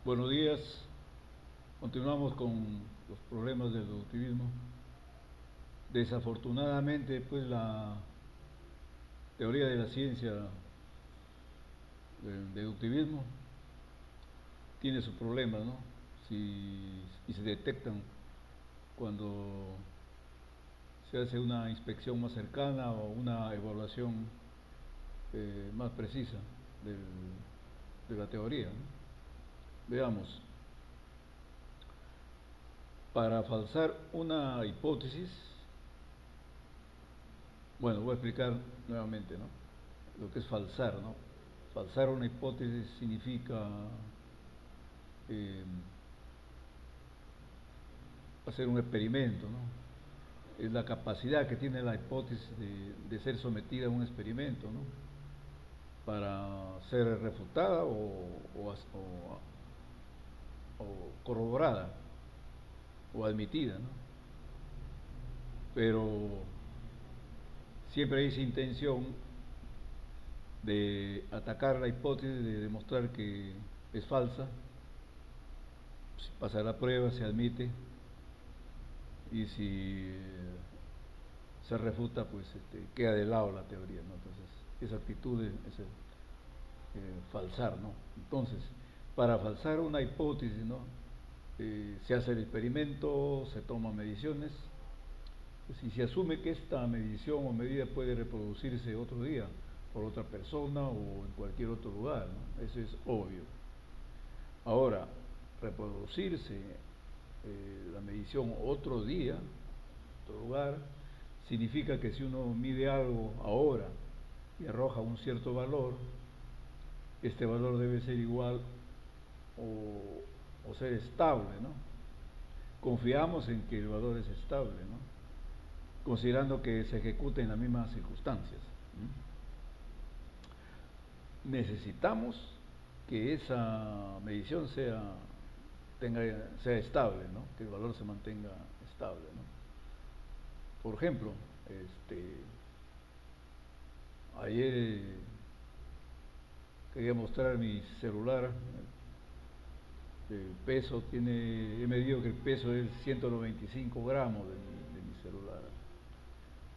Buenos días. Continuamos con los problemas del deductivismo. Desafortunadamente, pues la teoría de la ciencia del deductivismo tiene sus problemas, ¿no? Y se detectan cuando se hace una inspección más cercana o una evaluación más precisa del, de la teoría, ¿no? Veamos, para falsar una hipótesis, bueno, voy a explicar nuevamente, ¿no? Lo que es falsar, ¿no? Falsar una hipótesis significa eh, hacer un experimento, ¿no? Es la capacidad que tiene la hipótesis de ser sometida a un experimento, ¿no? Para ser refutada o corroborada o admitida, ¿no? Pero siempre hay esa intención de atacar la hipótesis, de demostrar que es falsa. Si pasa la prueba, se admite, y si se refuta, pues queda de lado la teoría, ¿no? Entonces, esa actitud es falsar, ¿no? Entonces, para falsar una hipótesis, ¿no? Se hace el experimento, se toman mediciones, pues, y se asume que esta medición o medida puede reproducirse otro día por otra persona o en cualquier otro lugar, ¿no? Eso es obvio. Ahora, reproducirse la medición otro día, otro lugar, significa que si uno mide algo ahora y arroja un cierto valor, este valor debe ser igual o ser estable, ¿no? Confiamos en que el valor es estable, ¿no? Considerando que se ejecuta en las mismas circunstancias. Necesitamos que esa medición sea estable, ¿no? Que el valor se mantenga estable, ¿no? Por ejemplo, ayer quería mostrar mi celular. El peso he medido que el peso es 195 gramos de mi celular.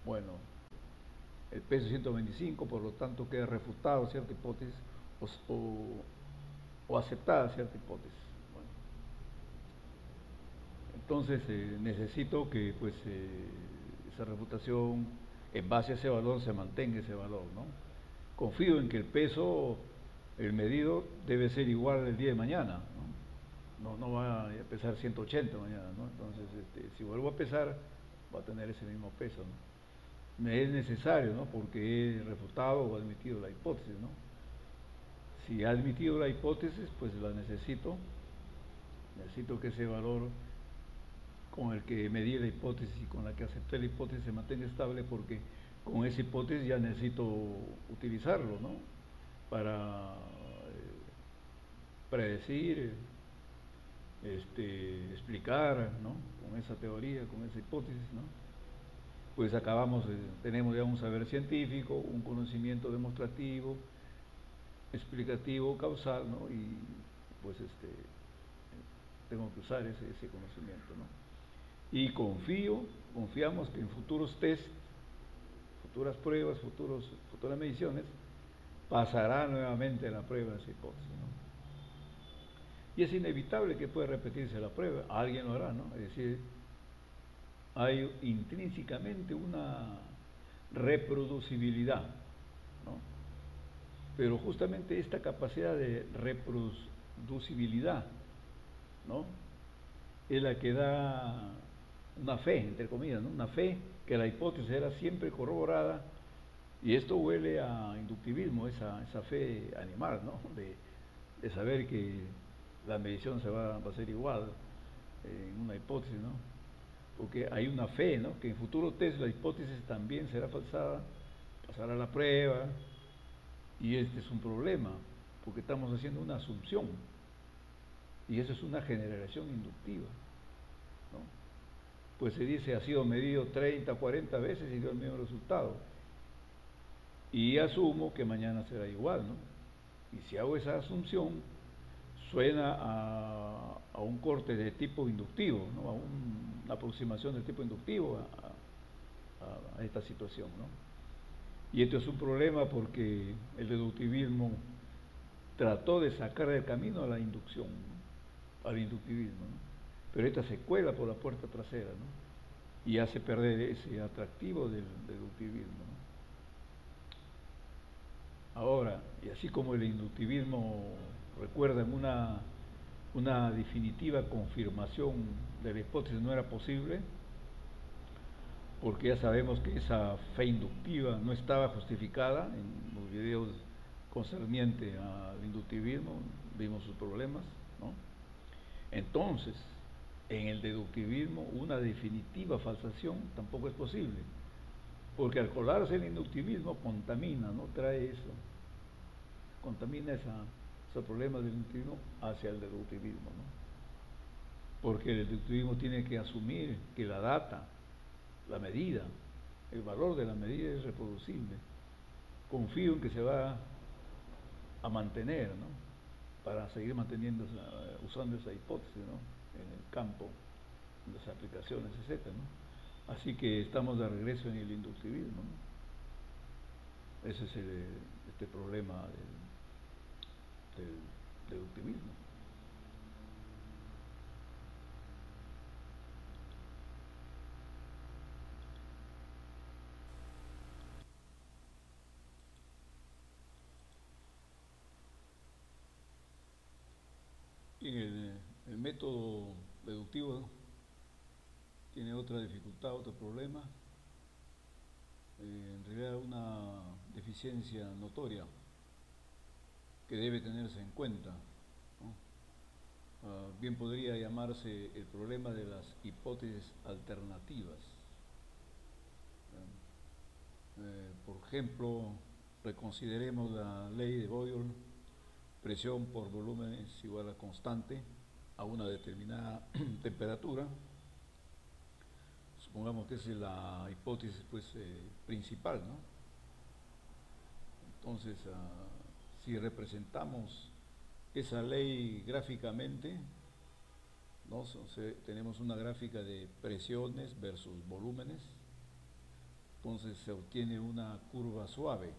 Bueno, el peso es 125, por lo tanto queda refutado cierta hipótesis o aceptada cierta hipótesis. Bueno, entonces necesito que pues esa refutación en base a ese valor se mantenga ese valor, ¿no? Confío en que el peso, el medido, debe ser igual el día de mañana, ¿no? No va a pesar 180 mañana, ¿no? Entonces, si vuelvo a pesar, va a tener ese mismo peso, ¿no? Me es necesario, ¿no? Porque he refutado o admitido la hipótesis, ¿no? Si he admitido la hipótesis, pues la necesito que ese valor con el que medí la hipótesis y con la que acepté la hipótesis se mantenga estable, porque con esa hipótesis ya necesito utilizarlo, ¿no? Para predecir, explicar, ¿no? Con esa teoría, con esa hipótesis, ¿no? Pues tenemos ya un saber científico, un conocimiento demostrativo, explicativo, causal, ¿no? Y pues tengo que usar ese conocimiento, ¿no? Y confiamos que en futuros test, futuras pruebas, futuras mediciones, pasará nuevamente la prueba de esa hipótesis, ¿no? Y es inevitable que pueda repetirse la prueba, alguien lo hará, ¿no? Es decir, hay intrínsecamente una reproducibilidad, ¿no? Pero justamente esta capacidad de reproducibilidad, ¿no? Es la que da una fe, entre comillas, ¿no? Una fe que la hipótesis era siempre corroborada, y esto huele a inductivismo, esa fe animal, ¿no? De saber que la medición va a ser igual en una hipótesis, ¿no? Porque hay una fe, ¿no? Que en futuro test la hipótesis también será falsada, pasará la prueba, y este es un problema, porque estamos haciendo una asunción, y eso es una generación inductiva, ¿no? Pues se dice ha sido medido 30, 40 veces y dio el mismo resultado, y asumo que mañana será igual, ¿no? Y si hago esa asunción, suena a un corte de tipo inductivo, ¿no? A una aproximación de tipo inductivo a esta situación, ¿no? Y esto es un problema porque el deductivismo trató de sacar del camino a la inducción, ¿no? Al inductivismo, ¿no? Pero esta se cuela por la puerta trasera, ¿no? Y hace perder ese atractivo del deductivismo, ¿no? Ahora, y así como el inductivismo recuerda en una definitiva confirmación de la hipótesis no era posible, porque ya sabemos que esa fe inductiva no estaba justificada en los videos concernientes al inductivismo, vimos sus problemas, ¿no? Entonces, en el deductivismo una definitiva falsación tampoco es posible, porque al colarse el inductivismo contamina, ¿no? Trae eso, contamina esos problemas del inductivismo hacia el deductivismo, ¿no? Porque el deductivismo tiene que asumir que la data, la medida, el valor de la medida es reproducible. Confío en que se va a mantener, ¿no? Para seguir manteniendo, usando esa hipótesis, ¿no? En el campo, en las aplicaciones, etcétera, ¿no? Así que estamos de regreso en el inductivismo, ¿no? Ese es este problema del deductivismo. Y el método deductivo tiene otra dificultad, otro problema, en realidad una deficiencia notoria que debe tenerse en cuenta, ¿no? Bien podría llamarse el problema de las hipótesis alternativas. Por ejemplo, reconsideremos la ley de Boyle: presión por volumen es igual a constante a una determinada temperatura. Supongamos que esa es la hipótesis, pues, principal, ¿no? Entonces, si representamos esa ley gráficamente, ¿no? Tenemos una gráfica de presiones versus volúmenes, entonces se obtiene una curva suave,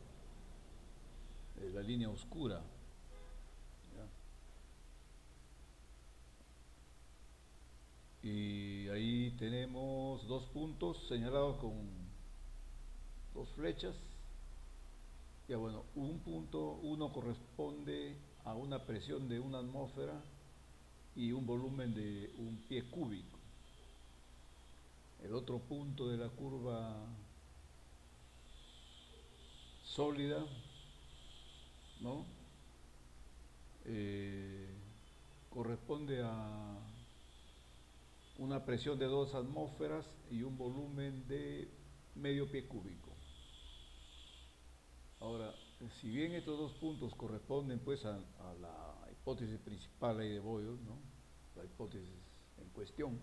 la línea oscura, ¿ya? Y ahí tenemos dos puntos señalados con dos flechas. Ya, bueno, uno corresponde a una presión de una atmósfera y un volumen de un pie cúbico. El otro punto de la curva sólida, ¿no? Corresponde a una presión de 2 atmósferas y un volumen de medio pie cúbico. Ahora, si bien estos dos puntos corresponden, pues, a la hipótesis principal ahí de Boyle, ¿no? La hipótesis en cuestión,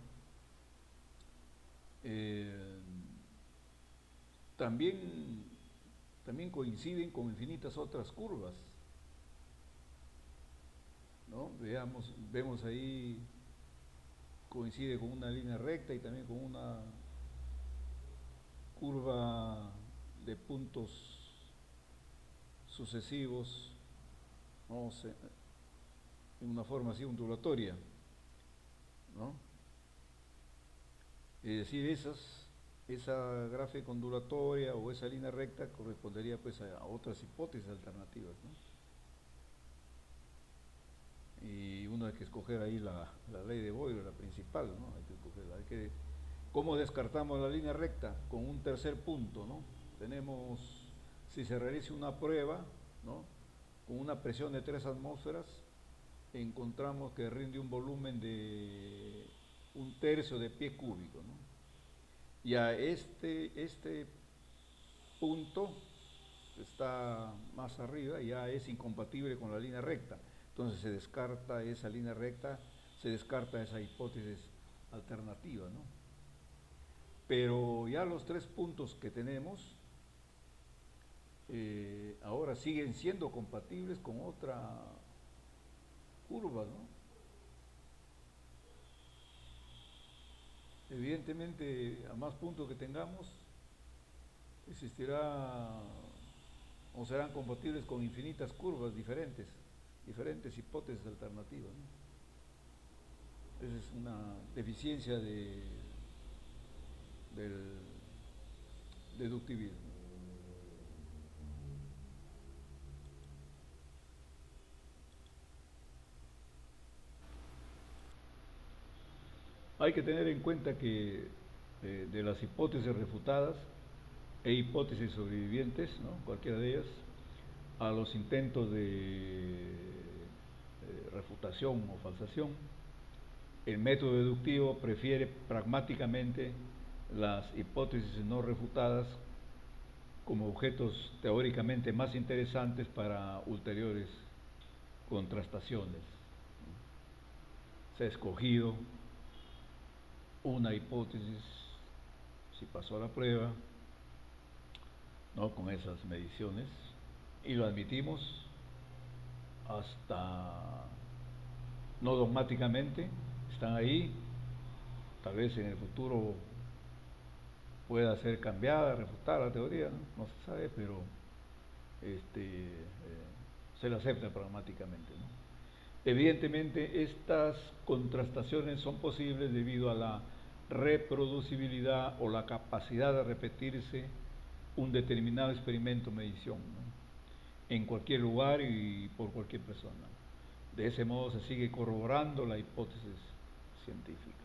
también coinciden con infinitas otras curvas, ¿no? Vemos ahí, coincide con una línea recta y también con una curva de puntos sucesivos, ¿no? En una forma así ondulatoria, ¿no? Es decir, esa gráfica ondulatoria o esa línea recta correspondería, pues, a otras hipótesis alternativas, ¿no? Y uno hay que escoger ahí la ley de Boyle, la principal, ¿no? Hay que escogerla. ¿Cómo descartamos la línea recta? Con un tercer punto, ¿no? Tenemos, si se realiza una prueba, ¿no? Con una presión de 3 atmósferas, encontramos que rinde un volumen de 1/3 de pie cúbico, ¿no? Y a este punto está más arriba, ya es incompatible con la línea recta. Entonces se descarta esa línea recta, se descarta esa hipótesis alternativa, ¿no? Pero ya los 3 puntos que tenemos ahora siguen siendo compatibles con otra curvas, ¿no? Evidentemente, a más puntos que tengamos, existirá o serán compatibles con infinitas curvas diferentes hipótesis alternativas, ¿no? Esa es una deficiencia del deductivismo. Hay que tener en cuenta que de las hipótesis refutadas e hipótesis sobrevivientes, ¿no? Cualquiera de ellas, a los intentos de refutación o falsación, el método deductivo prefiere pragmáticamente las hipótesis no refutadas como objetos teóricamente más interesantes para ulteriores contrastaciones. Se ha escogido una hipótesis, si pasó a la prueba, ¿no? Con esas mediciones, y lo admitimos hasta no dogmáticamente, están ahí, tal vez en el futuro pueda ser cambiada, refutada la teoría, no se sabe, pero se la acepta pragmáticamente, ¿no? Evidentemente estas contrastaciones son posibles debido a la reproducibilidad o la capacidad de repetirse un determinado experimento o medición, ¿no? En cualquier lugar y por cualquier persona. De ese modo se sigue corroborando la hipótesis científica.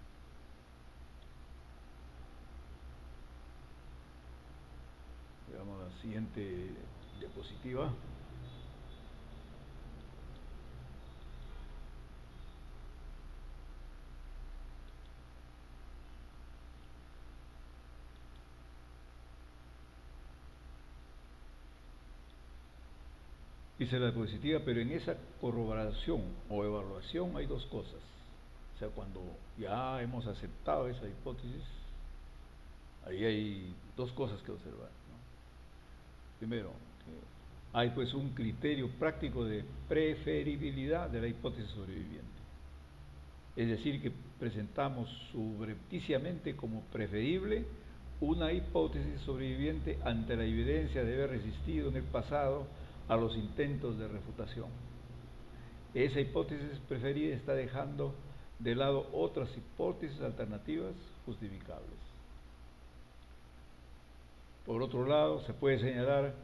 Veamos la siguiente diapositiva. Dice la diapositiva, pero en esa corroboración o evaluación hay dos cosas. O sea, cuando ya hemos aceptado esa hipótesis, ahí hay dos cosas que observar, ¿no? Primero, hay pues un criterio práctico de preferibilidad de la hipótesis sobreviviente. Es decir, que presentamos subrepticiamente como preferible una hipótesis sobreviviente ante la evidencia de haber resistido en el pasado a los intentos de refutación. Esa hipótesis preferida está dejando de lado otras hipótesis alternativas justificables. Por otro lado, se puede señalar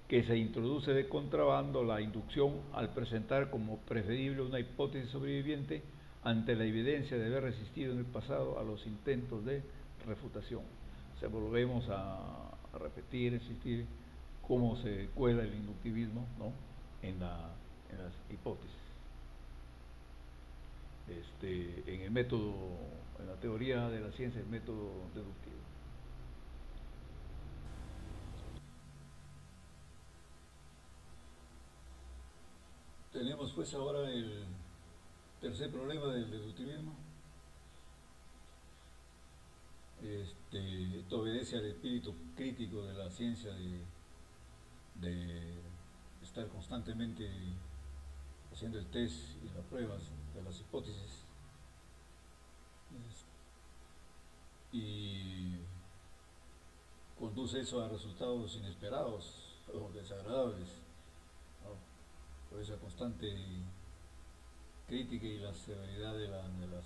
que se introduce de contrabando la inducción al presentar como preferible una hipótesis sobreviviente ante la evidencia de haber resistido en el pasado a los intentos de refutación. O sea, volvemos a repetir, insistir, cómo se cuela el inductivismo, ¿no? en las hipótesis. En el método, en la teoría de la ciencia, el método deductivo. Tenemos pues ahora el tercer problema del deductivismo. Esto obedece al espíritu crítico de la ciencia de estar constantemente haciendo el test y las pruebas de las hipótesis y conduce eso a resultados inesperados o desagradables, ¿no? Por esa constante crítica y la severidad de las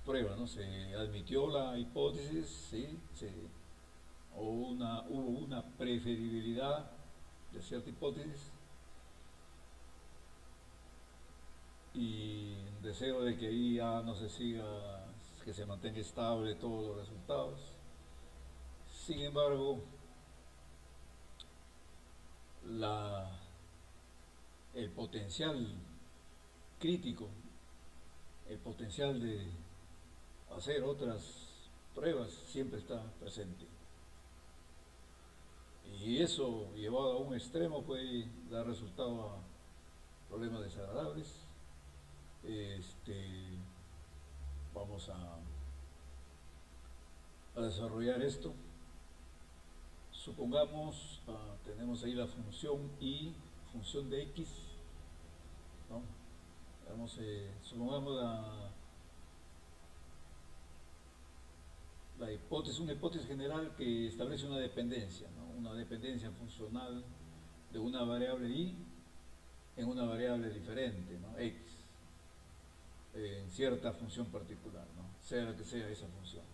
pruebas, ¿no? Se admitió la hipótesis, sí, hubo una preferibilidad de cierta hipótesis y deseo de que ahí ya no se siga, que se mantenga estable todos los resultados. Sin embargo, el potencial crítico, el potencial de hacer otras pruebas siempre está presente. Y eso, llevado a un extremo, puede dar resultado a problemas desagradables. Vamos a desarrollar esto. Supongamos, tenemos ahí la función y, función de x, ¿no? Digamos, supongamos la hipótesis, una hipótesis general que establece una dependencia, ¿no? Una dependencia funcional de una variable y en una variable diferente, ¿no? X, en cierta función particular, ¿no? Sea la que sea esa función.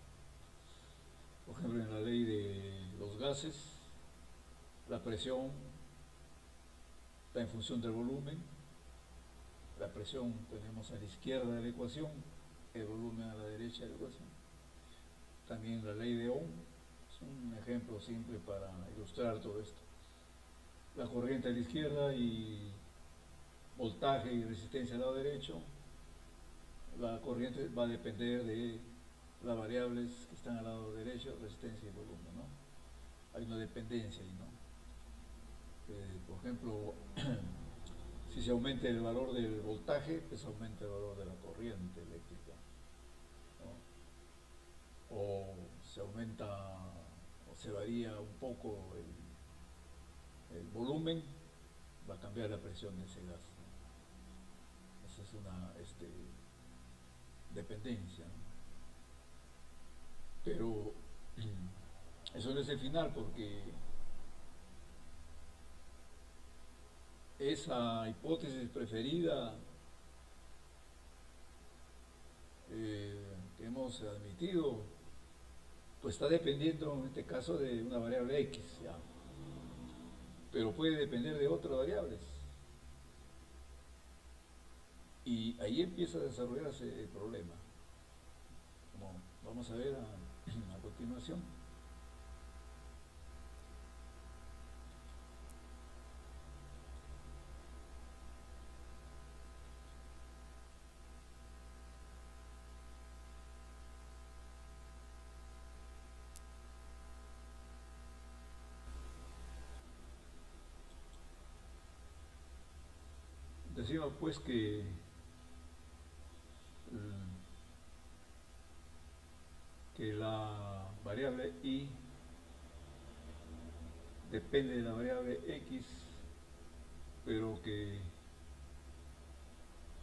Por ejemplo, en la ley de los gases, la presión está en función del volumen. La presión tenemos a la izquierda de la ecuación, el volumen a la derecha de la ecuación. También la ley de Ohm es un ejemplo simple para ilustrar todo esto. La corriente a la izquierda y voltaje y resistencia al lado derecho. La corriente va a depender de las variables que están al lado derecho, resistencia y volumen, ¿no? Hay una dependencia ahí, ¿no? Por ejemplo, si se aumenta el valor del voltaje, pues aumenta el valor de la corriente eléctrica, ¿no? O se aumenta o se varía un poco el volumen, va a cambiar la presión de ese gas, ¿no? Esa es una dependencia, ¿no? Pero eso no es el final, porque esa hipótesis preferida que hemos admitido, pues está dependiendo en este caso de una variable X, ¿ya? Pero puede depender de otras variables. Y ahí empieza a desarrollarse el problema, como vamos a ver a continuación. Decimos pues que la variable y depende de la variable x, pero que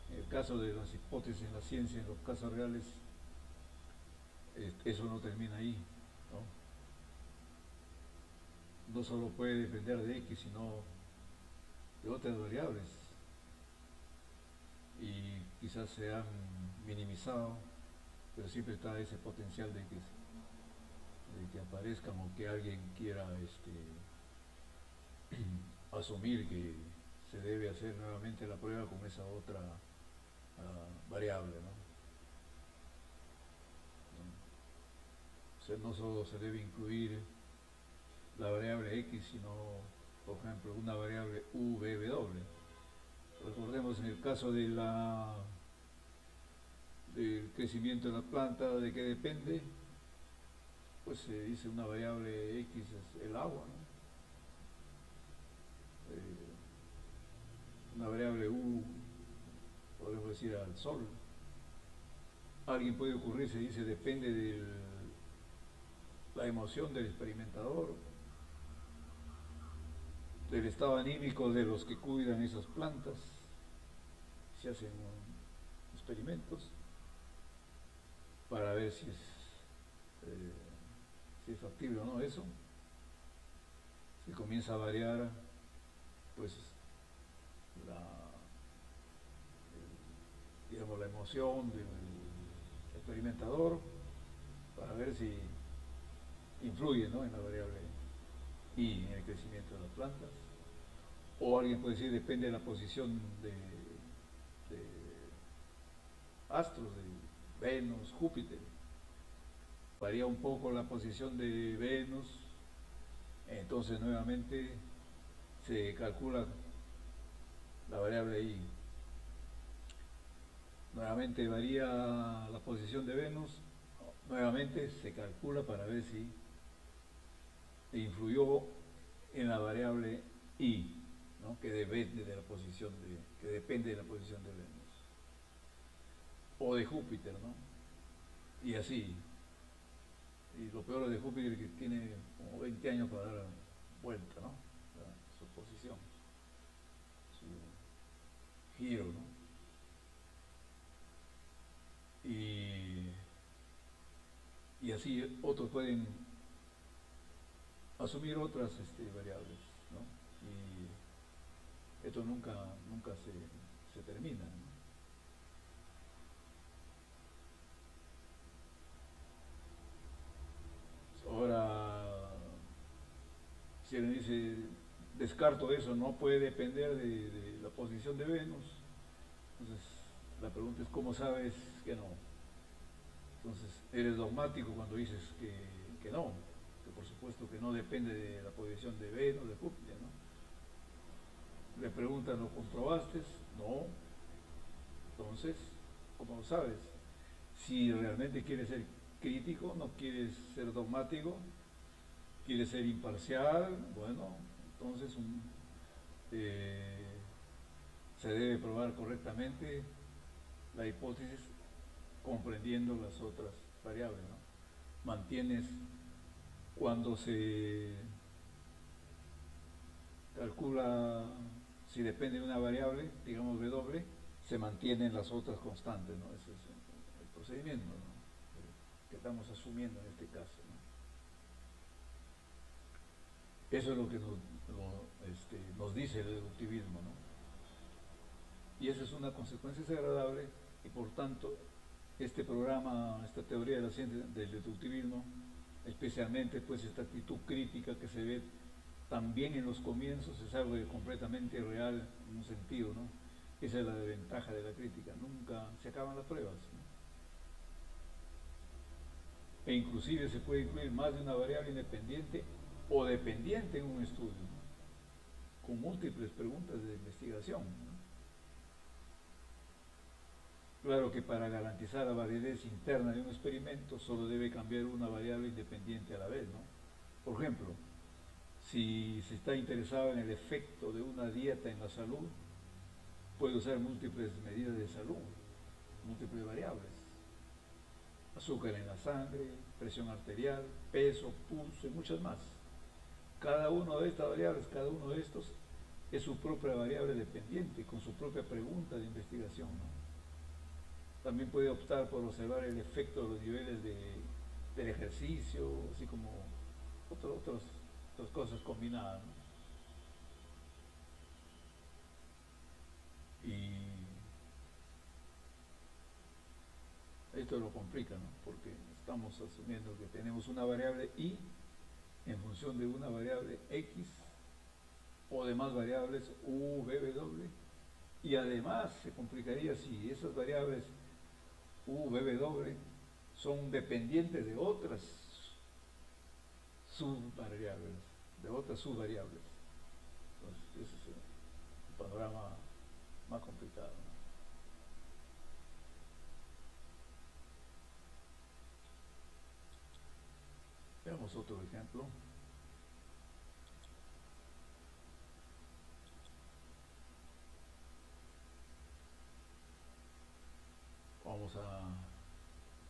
en el caso de las hipótesis en la ciencia, en los casos reales, eso no termina ahí, ¿no? No solo puede depender de x, sino de otras variables, y quizás se han minimizado, pero siempre está ese potencial de que aparezcan o que alguien quiera asumir que se debe hacer nuevamente la prueba con esa otra variable, ¿no? O sea, no solo se debe incluir la variable x, sino, por ejemplo, una variable vw. Recordemos en el caso del crecimiento de la planta, ¿de qué depende? Pues se dice una variable x es el agua, ¿no? Una variable u, podemos decir al sol. Alguien puede ocurrir, se dice, depende de la emoción del experimentador, del estado anímico de los que cuidan esas plantas. Se hacen experimentos para ver si es factible o no eso. Si comienza a variar, pues digamos, la emoción del experimentador, para ver si influye, ¿no?, en la variable y en el crecimiento de las plantas. O alguien puede decir, depende de la posición de astros, de Venus, Júpiter. Varía un poco la posición de Venus, entonces nuevamente se calcula la variable I. Nuevamente varía la posición de Venus, nuevamente se calcula para ver si influyó en la variable I, ¿no?, que depende de la posición de Venus o de Júpiter, ¿no? Y así. Y lo peor de Júpiter es que tiene como 20 años para dar vuelta, ¿no?, la, su posición, su giro, ¿no? Entonces, ¿no?, así otros pueden asumir otras variables, ¿no? Y esto nunca se termina, ¿no? Ahora, si él dice, descarto eso, no puede depender de la posición de Venus, entonces la pregunta es, ¿cómo sabes que no? Entonces, eres dogmático cuando dices que no, que por supuesto que no depende de la posición de Venus, de Júpiter, ¿no? Le preguntan, ¿lo comprobaste? No. Entonces, ¿cómo lo sabes? Si realmente quieres ser crítico, no quieres ser dogmático, quieres ser imparcial, bueno, entonces eh, se debe probar correctamente la hipótesis comprendiendo las otras variables, ¿no? Mantienes, cuando se calcula si depende de una variable, digamos W, se mantienen las otras constantes, ¿no? Ese es el procedimiento, ¿no? Que estamos asumiendo en este caso, ¿no? Eso es lo que nos dice el deductivismo, ¿no? Y esa es una consecuencia desagradable y por tanto este programa, esta teoría de la ciencia del deductivismo, especialmente pues esta actitud crítica que se ve también en los comienzos, es algo completamente irreal en un sentido, ¿no? Esa es la desventaja de la crítica, nunca se acaban las pruebas, ¿no? E inclusive se puede incluir más de una variable independiente o dependiente en un estudio, ¿no? Con múltiples preguntas de investigación, ¿no? Claro que para garantizar la validez interna de un experimento solo debe cambiar una variable independiente a la vez, ¿no? Por ejemplo, si se está interesado en el efecto de una dieta en la salud, puede usar múltiples medidas de salud, múltiples variables. Azúcar en la sangre, presión arterial, peso, pulso y muchas más. Cada una de estas variables, cada uno de estos es su propia variable dependiente, con su propia pregunta de investigación, ¿no? También puede optar por observar el efecto de los niveles del ejercicio, así como otras cosas combinadas, ¿no? Y esto lo complica, ¿no? Porque estamos asumiendo que tenemos una variable y en función de una variable x o de más variables u, v, w, y además se complicaría si esas variables u, v, w son dependientes de otras subvariables, Entonces, ese es un panorama más complicado, ¿no? Veamos otro ejemplo.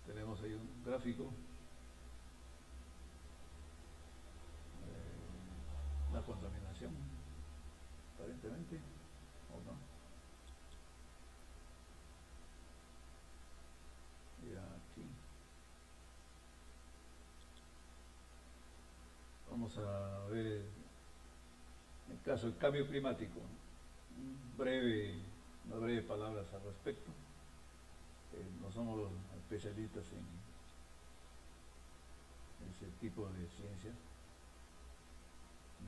Tenemos ahí un gráfico, la contaminación, aparentemente, o no. Y aquí vamos a ver el caso del cambio climático. Unas breves palabras al respecto. No somos los especialistas en ese tipo de ciencia.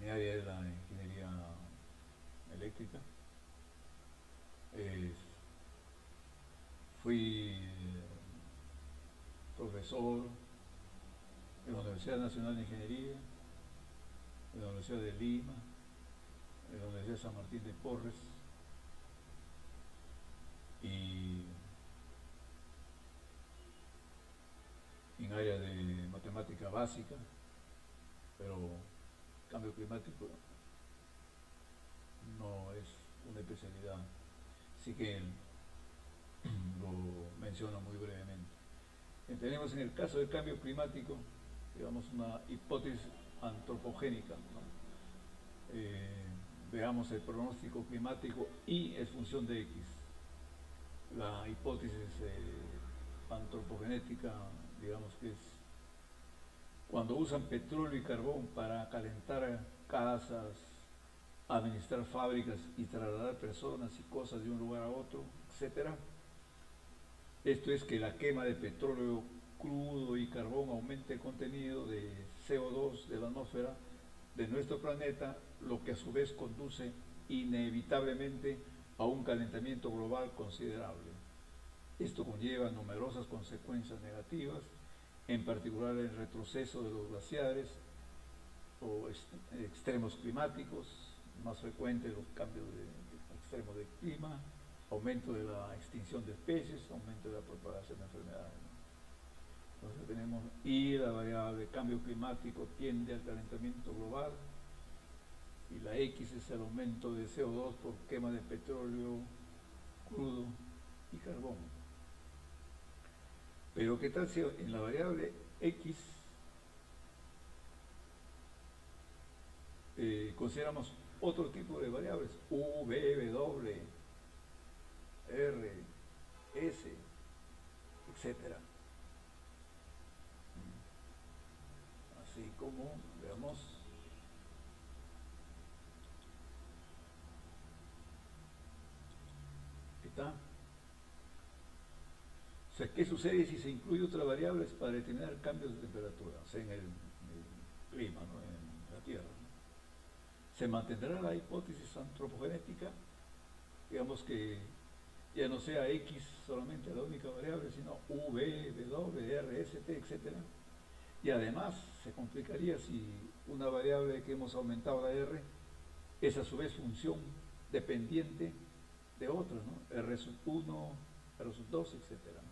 Mi área es la ingeniería eléctrica. Fui profesor en la Universidad Nacional de Ingeniería, en la Universidad de Lima, en la Universidad de San Martín de Porres, y en área de matemática básica, pero cambio climático no es una especialidad, así que lo menciono muy brevemente. Tenemos en el caso del cambio climático, digamos, una hipótesis antropogénica, ¿no? Veamos el pronóstico climático y es función de X. La hipótesis antropogenética, digamos que es cuando usan petróleo y carbón para calentar casas, administrar fábricas y trasladar personas y cosas de un lugar a otro, etc. Esto es que la quema de petróleo crudo y carbón aumenta el contenido de CO2 de la atmósfera de nuestro planeta, lo que a su vez conduce inevitablemente a un calentamiento global considerable. Esto conlleva numerosas consecuencias negativas, en particular el retroceso de los glaciares o extremos climáticos, más frecuentes los cambios extremos de clima, aumento de la extinción de especies, aumento de la propagación de enfermedades. Entonces tenemos, y la variable cambio climático tiende al calentamiento global, y la X es el aumento de CO2 por quema de petróleo crudo y carbón. Pero ¿qué tal si en la variable X consideramos otro tipo de variables? U, B, W, R, S, etcétera. Así como, veamos, ¿está? O sea, ¿qué sucede si se incluye otras variables para determinar cambios de temperatura? O sea, en el clima, ¿no? En la Tierra, ¿no? ¿Se mantendrá la hipótesis antropogenética? Digamos que ya no sea X solamente la única variable, sino U, B, W, R, S, T, etc. Y además se complicaría si una variable que hemos aumentado, la R, es a su vez función dependiente de otra, ¿no? R sub 1, R sub 2, etc., ¿no?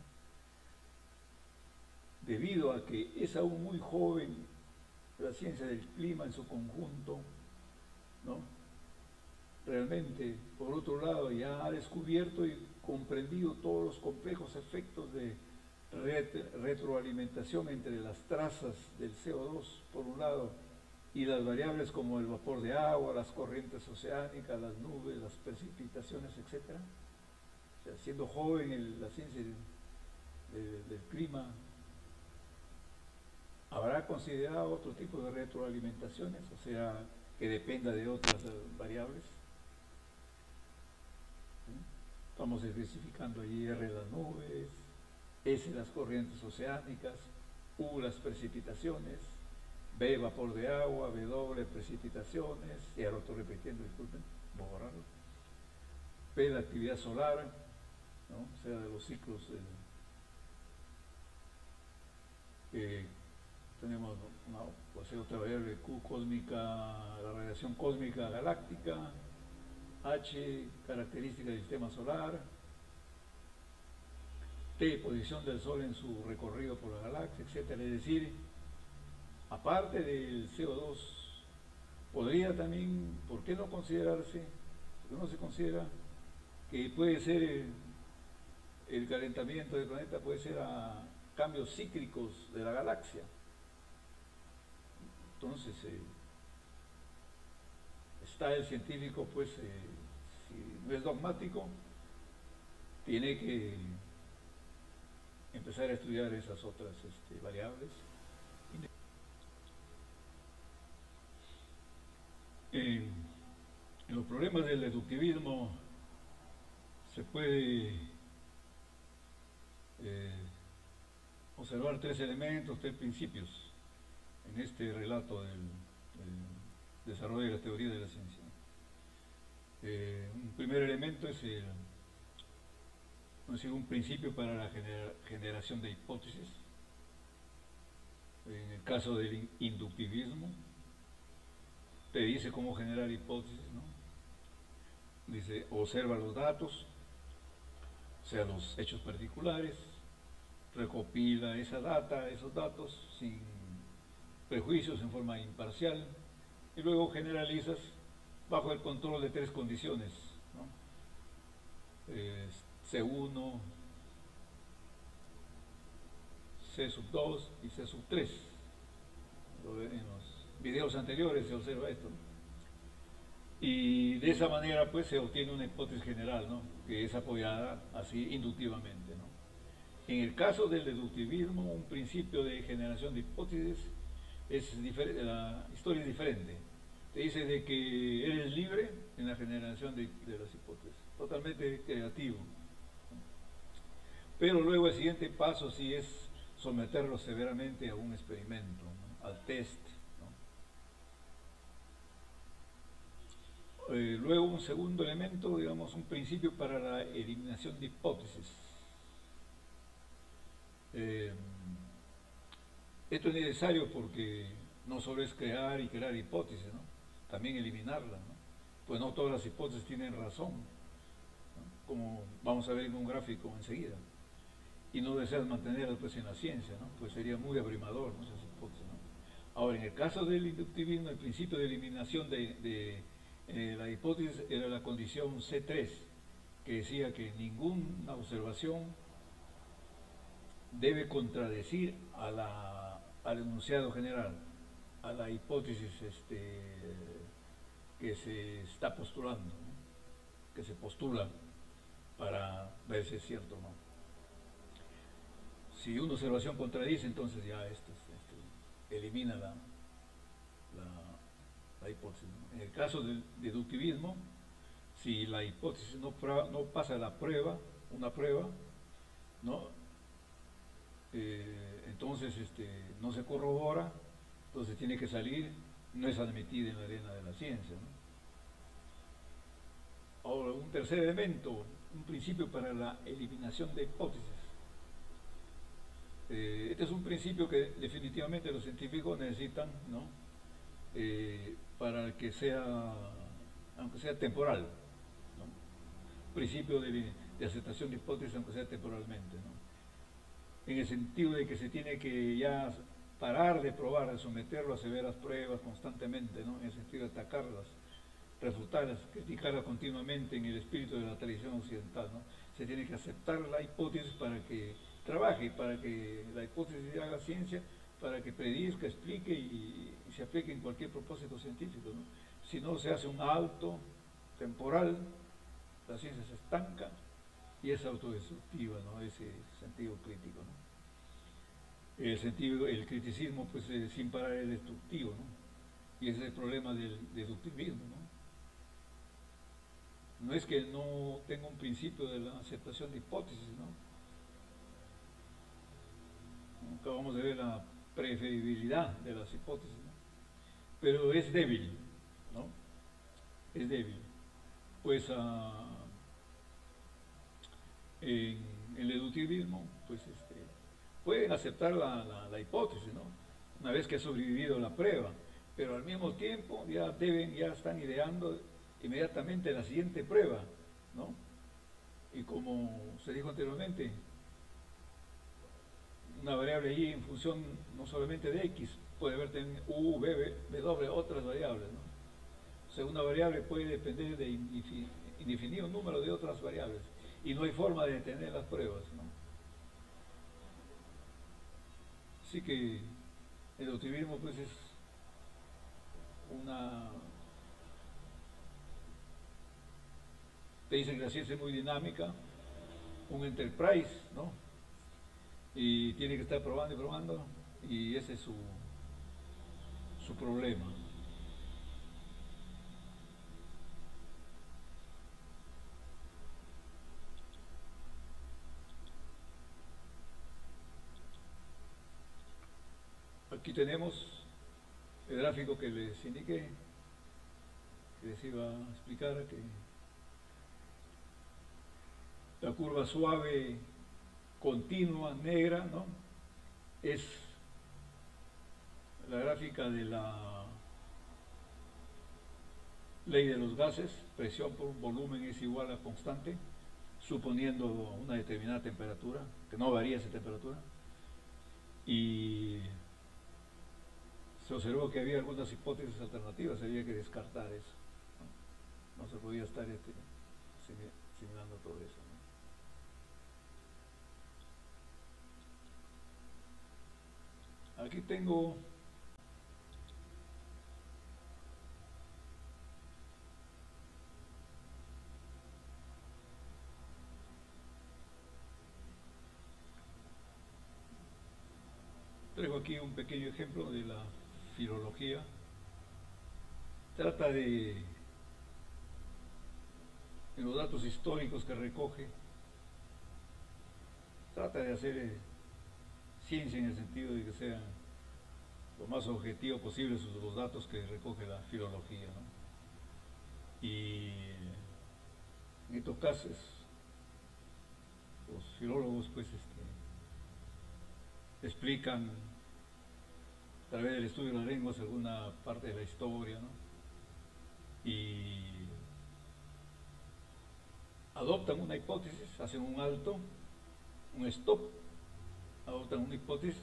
Debido a que es aún muy joven la ciencia del clima en su conjunto, ¿no? Realmente, por otro lado, ya ha descubierto y comprendido todos los complejos efectos de retroalimentación entre las trazas del CO2, por un lado, y las variables como el vapor de agua, las corrientes oceánicas, las nubes, las precipitaciones, etc. O sea, siendo joven la ciencia del clima, ¿habrá considerado otro tipo de retroalimentaciones? O sea, que dependa de otras variables. Estamos especificando allí R las nubes, S las corrientes oceánicas, U las precipitaciones, B vapor de agua, W precipitaciones, y ahora estoy repitiendo, disculpen, voy a borrarlo. P la actividad solar, ¿no? O sea, de los ciclos. Tenemos otra variable, Q cósmica, la radiación cósmica galáctica, H característica del sistema solar, T posición del Sol en su recorrido por la galaxia, etc. Es decir, aparte del CO2, podría también, ¿por qué no considerarse? ¿Por qué no se considera que puede ser el calentamiento del planeta, puede ser a cambios cíclicos de la galaxia? Entonces, está el científico, pues, si no es dogmático, tiene que empezar a estudiar esas otras variables. En los problemas del deductivismo se puede observar tres elementos, tres principios en este relato del desarrollo de la teoría de la ciencia. Un primer elemento es un principio para la generación de hipótesis. En el caso del inductivismo, te dice cómo generar hipótesis, ¿no? Dice, observa los datos, o sea, los hechos particulares, recopila esa data, esos datos sin prejuicios, en forma imparcial, y luego generalizas bajo el control de tres condiciones, ¿no? C1, C sub 2 y C sub 3. En los videos anteriores se observa esto, ¿no? Y de esa manera pues se obtiene una hipótesis general, ¿no? Que es apoyada así inductivamente, ¿no? En el caso del deductivismo, un principio de generación de hipótesis la historia es diferente. Te dice de que eres libre en la generación de las hipótesis, totalmente creativo. Pero luego el siguiente paso sí es someterlo severamente a un experimento, ¿no? Al test, ¿no? Luego un segundo elemento, digamos, un principio para la eliminación de hipótesis. Eh, Esto es necesario porque no solo es crear y crear hipótesis, ¿no? También eliminarlas, ¿no? Pues no todas las hipótesis tienen razón, ¿no? Como vamos a ver en un gráfico enseguida. Y no deseas mantenerlas pues en la ciencia, ¿no? Pues sería muy abrumador, ¿no? Esas hipótesis, ¿no? Ahora, en el caso del inductivismo, el principio de eliminación de la hipótesis era la condición C3, que decía que ninguna observación debe contradecir al enunciado general, a la hipótesis que se está postulando, ¿no? Que se postula para ver si es cierto o no. Si una observación contradice, entonces ya elimina la hipótesis, ¿no? En el caso del deductivismo, si la hipótesis no pasa la prueba, una prueba, ¿no? Entonces no se corrobora, entonces tiene que salir, no es admitida en la arena de la ciencia, ¿no? Ahora, un tercer elemento, un principio para la eliminación de hipótesis. Este es un principio que definitivamente los científicos necesitan, ¿no? Para que sea, aunque sea temporal, ¿no? Principio de aceptación de hipótesis, aunque sea temporalmente, ¿no? En el sentido de que se tiene que ya parar de probar, de someterlo a severas pruebas constantemente, ¿no? En el sentido de atacarlas, refutarlas, criticarlas continuamente en el espíritu de la tradición occidental, ¿no? Se tiene que aceptar la hipótesis para que trabaje, para que la hipótesis haga ciencia, para que predizca, explique y se aplique en cualquier propósito científico, ¿no? Si no, se hace un alto temporal, la ciencia se estanca y es autodestructiva, ¿no? Ese sentido crítico, ¿no? El criticismo, pues sin parar es destructivo, ¿no? Y ese es el problema del deductivismo, ¿no? No es que no tenga un principio de la aceptación de hipótesis, ¿no? Acabamos de ver la preferibilidad de las hipótesis, ¿no? Pero es débil, ¿no? Es débil. Pues en el deductivismo, pues pueden aceptar la hipótesis, ¿no? Una vez que ha sobrevivido la prueba, pero al mismo tiempo ya están ideando inmediatamente la siguiente prueba, ¿no? Y como se dijo anteriormente, una variable y en función no solamente de X, puede haber también U, B, W, otras variables, ¿no? O sea, una variable puede depender de indefinido número de otras variables y no hay forma de detener las pruebas, ¿no? Así que el deductivismo pues es te dicen que la ciencia es muy dinámica, un enterprise, ¿no? Y tiene que estar probando y probando, y ese es su problema. Aquí tenemos el gráfico que les indiqué, que les iba a explicar, que la curva suave, continua, negra, ¿no? Es la gráfica de la ley de los gases, presión por volumen es igual a constante, suponiendo una determinada temperatura, que no varía esa temperatura, y se observó que había algunas hipótesis alternativas, había que descartar eso, no se podía estar simulando todo eso, ¿no? Aquí tengo traigo aquí un pequeño ejemplo de la filología, trata de, en los datos históricos que recoge, trata de hacer ciencia en el sentido de que sean lo más objetivo posible los datos que recoge la filología, ¿no? Y en estos casos, los filólogos pues explican a través del estudio de las lenguas alguna parte de la historia, ¿no? Y adoptan una hipótesis, hacen un alto, un stop, adoptan una hipótesis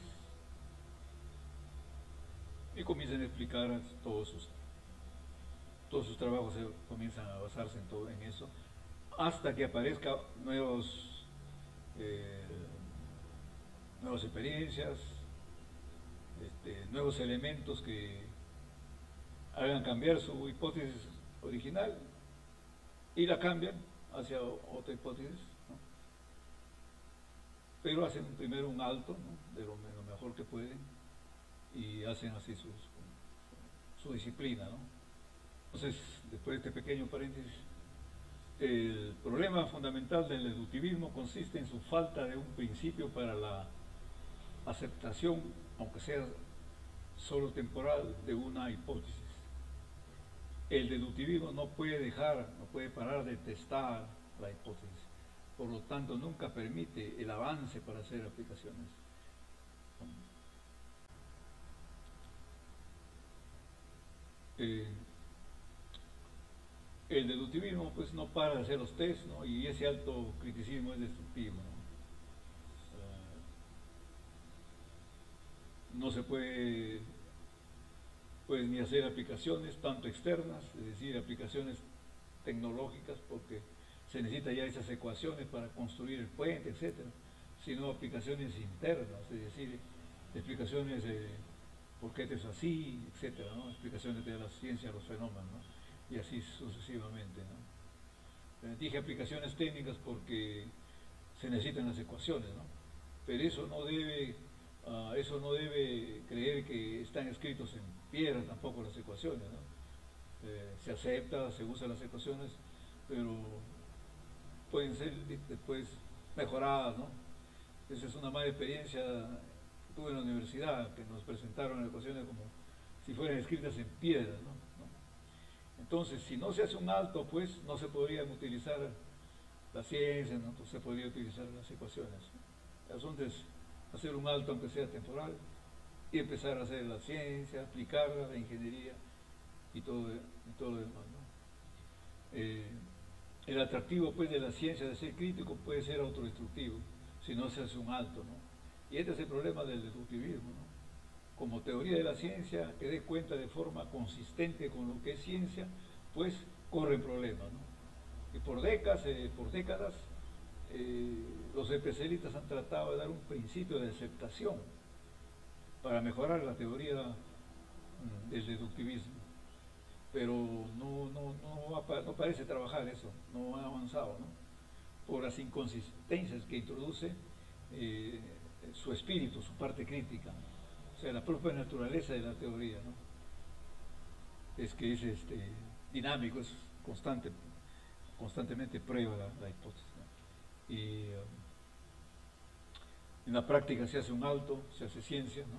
y comienzan a explicar todos sus trabajos, comienzan a basarse en todo en eso, hasta que aparezcan nuevas experiencias, nuevos elementos que hagan cambiar su hipótesis original y la cambian hacia otra hipótesis, ¿no? Pero hacen primero un alto, ¿no?, de lo mejor que pueden, y hacen así su disciplina, ¿no? Entonces, después de este pequeño paréntesis, el problema fundamental del deductivismo consiste en su falta de un principio para la aceptación, aunque sea solo temporal, de una hipótesis. El deductivismo no puede parar de testar la hipótesis, por lo tanto nunca permite el avance para hacer aplicaciones. El deductivismo pues no para de hacer los test, ¿no? Y ese alto criticismo es destructivo, ¿no? No se puede pues ni hacer aplicaciones tanto externas, es decir, aplicaciones tecnológicas, porque se necesita ya esas ecuaciones para construir el puente, etcétera, sino aplicaciones internas, es decir, explicaciones de por qué esto es así, etcétera, ¿no? Explicaciones de la ciencia, los fenómenos, ¿no? Y así sucesivamente, ¿no? Dije aplicaciones técnicas porque se necesitan las ecuaciones, ¿no? Pero eso no debe creer que están escritos en piedra tampoco las ecuaciones, ¿no? Se acepta, se usan las ecuaciones, pero pueden ser después mejoradas, ¿no? Esa es una mala experiencia que tuve en la universidad, que nos presentaron ecuaciones como si fueran escritas en piedra, ¿no? Entonces, si no se hace un alto, pues no se podrían utilizar la ciencia, ¿no? Entonces se podría utilizar las ecuaciones. El asunto es hacer un alto, aunque sea temporal, y empezar a hacer la ciencia, aplicarla, la ingeniería y todo lo demás, ¿no? El atractivo pues de la ciencia de ser crítico puede ser autodestructivo si no se hace un alto, ¿no? Y este es el problema del deductivismo, ¿no? Como teoría de la ciencia que dé cuenta de forma consistente con lo que es ciencia, pues corren problemas, ¿no? Y por décadas los especialistas han tratado de dar un principio de aceptación para mejorar la teoría del deductivismo, pero no parece trabajar eso, no ha avanzado, ¿no? Por las inconsistencias que introduce su espíritu, su parte crítica, ¿no? O sea, la propia naturaleza de la teoría, ¿no? Es que es dinámico, es constantemente prueba la hipótesis, ¿no? Y en la práctica se hace un alto, se hace ciencia, ¿no?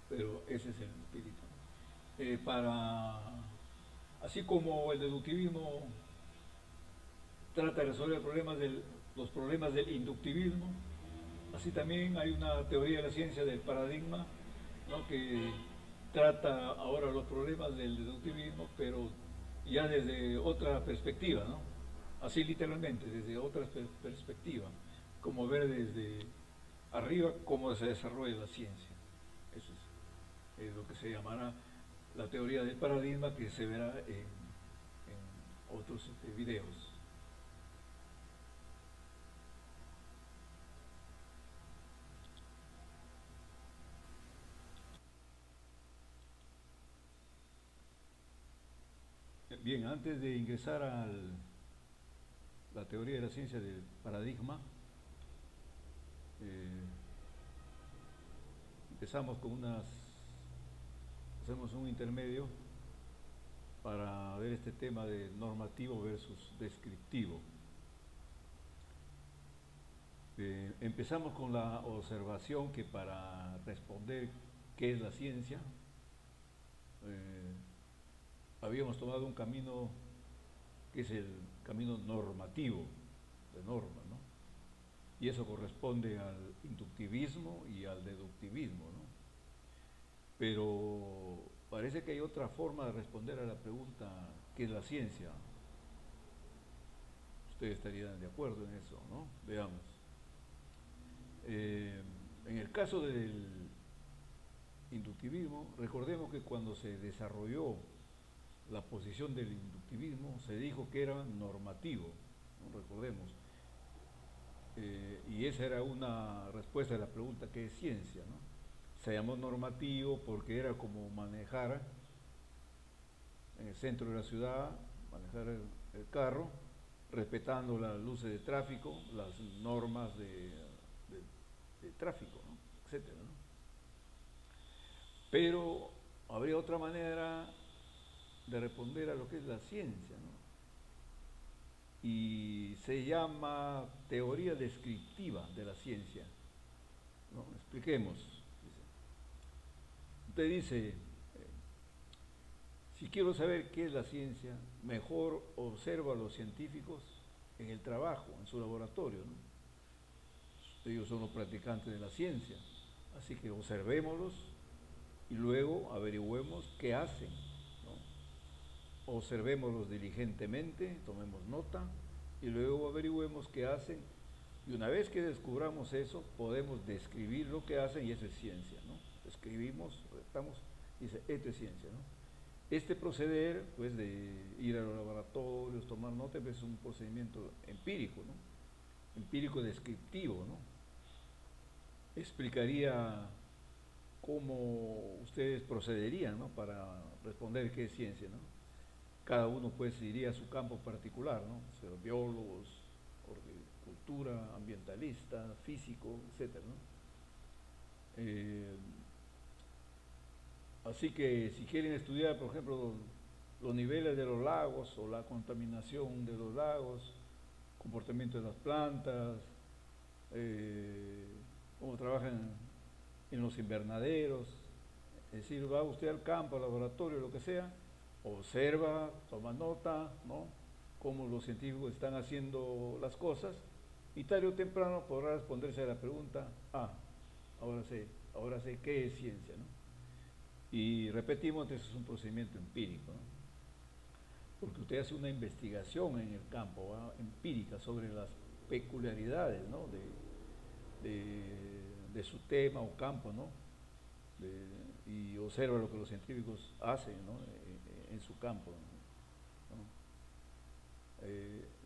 Pero ese es el espíritu, ¿no? Así como el deductivismo trata de resolver los problemas del inductivismo, así también hay una teoría de la ciencia del paradigma, ¿no?, que trata ahora los problemas del deductivismo, pero ya desde otra perspectiva, ¿no? Así literalmente, desde otra perspectiva, como ver desde arriba cómo se desarrolla la ciencia. Eso es lo que se llamará la teoría del paradigma, que se verá en otros videos. Bien, antes de ingresar a la teoría de la ciencia del paradigma, empezamos con unas hacemos un intermedio para ver este tema de normativo versus descriptivo. Empezamos con la observación que para responder qué es la ciencia, habíamos tomado un camino que es el camino normativo, de norma, ¿no? Y eso corresponde al inductivismo y al deductivismo, ¿no? Pero parece que hay otra forma de responder a la pregunta ¿qué es la ciencia? Ustedes estarían de acuerdo en eso, ¿no? Veamos. En el caso del inductivismo, recordemos que cuando se desarrolló la posición del inductivismo, se dijo que era normativo, ¿no? Recordemos. Y esa era una respuesta a la pregunta ¿qué es ciencia? ¿No? Se llamó normativo porque era como manejar en el centro de la ciudad, manejar el carro, respetando las luces de tráfico, las normas de tráfico, ¿no? Etcétera, ¿no? Pero habría otra manera de responder a lo que es la ciencia, ¿no? Y se llama teoría descriptiva de la ciencia, ¿no? Expliquemos. Usted dice, si quiero saber qué es la ciencia, mejor observa a los científicos en el trabajo, en su laboratorio, ¿no? Ellos son los practicantes de la ciencia, así que observémoslos y luego averigüemos qué hacen, ¿no? Observémoslos diligentemente, tomemos nota y luego averigüemos qué hacen, y una vez que descubramos eso, podemos describir lo que hacen y eso es ciencia, ¿no? Escribimos, redactamos, dice, esto es ciencia, ¿no? Este proceder, pues, de ir a los laboratorios, tomar nota, pues, es un procedimiento empírico, ¿no? Empírico descriptivo, ¿no? Explicaría cómo ustedes procederían, ¿no? Para responder qué es ciencia, ¿no? Cada uno, pues, iría a su campo particular, ¿no? Ser biólogos, horticultura, ambientalista, físico, etcétera, ¿no? Así que si quieren estudiar, por ejemplo, los niveles de los lagos o la contaminación de los lagos, comportamiento de las plantas, cómo trabajan en los invernaderos, es decir, va usted al campo, al laboratorio, lo que sea, observa, toma nota, ¿no? Cómo los científicos están haciendo las cosas, y tarde o temprano podrá responderse a la pregunta, ahora sé qué es ciencia, ¿no? Y repetimos, eso es un procedimiento empírico, ¿no? Porque usted hace una investigación en el campo, ¿va? Empírica, sobre las peculiaridades, ¿no? de su tema o campo, ¿no? Y observa lo que los científicos hacen, ¿no? En su campo, ¿no?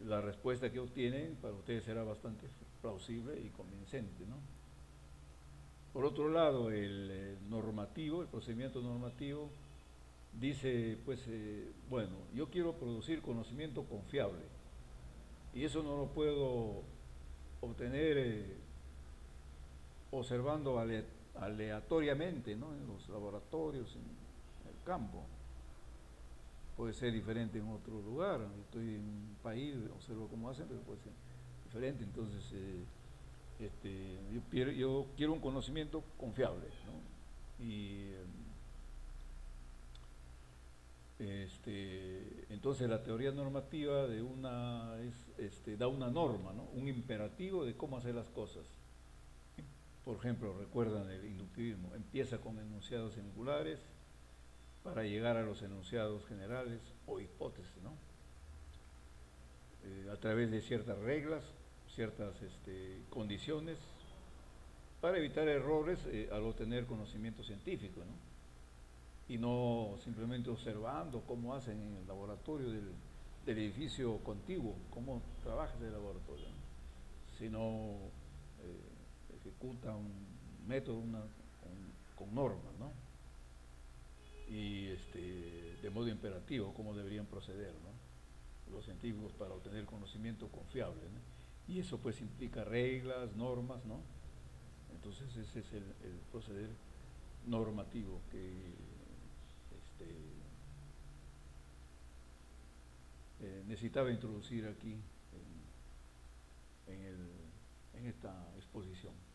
La respuesta que obtienen para ustedes será bastante plausible y convincente, ¿no? Por otro lado, el normativo, el procedimiento normativo, dice, pues, bueno, yo quiero producir conocimiento confiable y eso no lo puedo obtener observando aleatoriamente, ¿no? En los laboratorios, en el campo. Puede ser diferente en otro lugar, estoy en un país, observo cómo hacen, pero puede ser diferente, entonces yo quiero un conocimiento confiable, ¿no? Y entonces la teoría normativa da una norma, ¿no? Un imperativo de cómo hacer las cosas. Por ejemplo, recuerdan el inductivismo, empieza con enunciados singulares para llegar a los enunciados generales o hipótesis, ¿no? A través de ciertas reglas, ciertas condiciones, para evitar errores al obtener conocimiento científico, ¿no? Y no simplemente observando cómo hacen en el laboratorio del edificio contiguo, cómo trabaja ese laboratorio, ¿no? Sino ejecuta un método con normas, ¿no? Y de modo imperativo, cómo deberían proceder, ¿no? Los científicos para obtener conocimiento confiable, ¿no? Y eso pues implica reglas, normas, ¿no? Entonces ese es el proceder normativo necesitaba introducir aquí en esta exposición.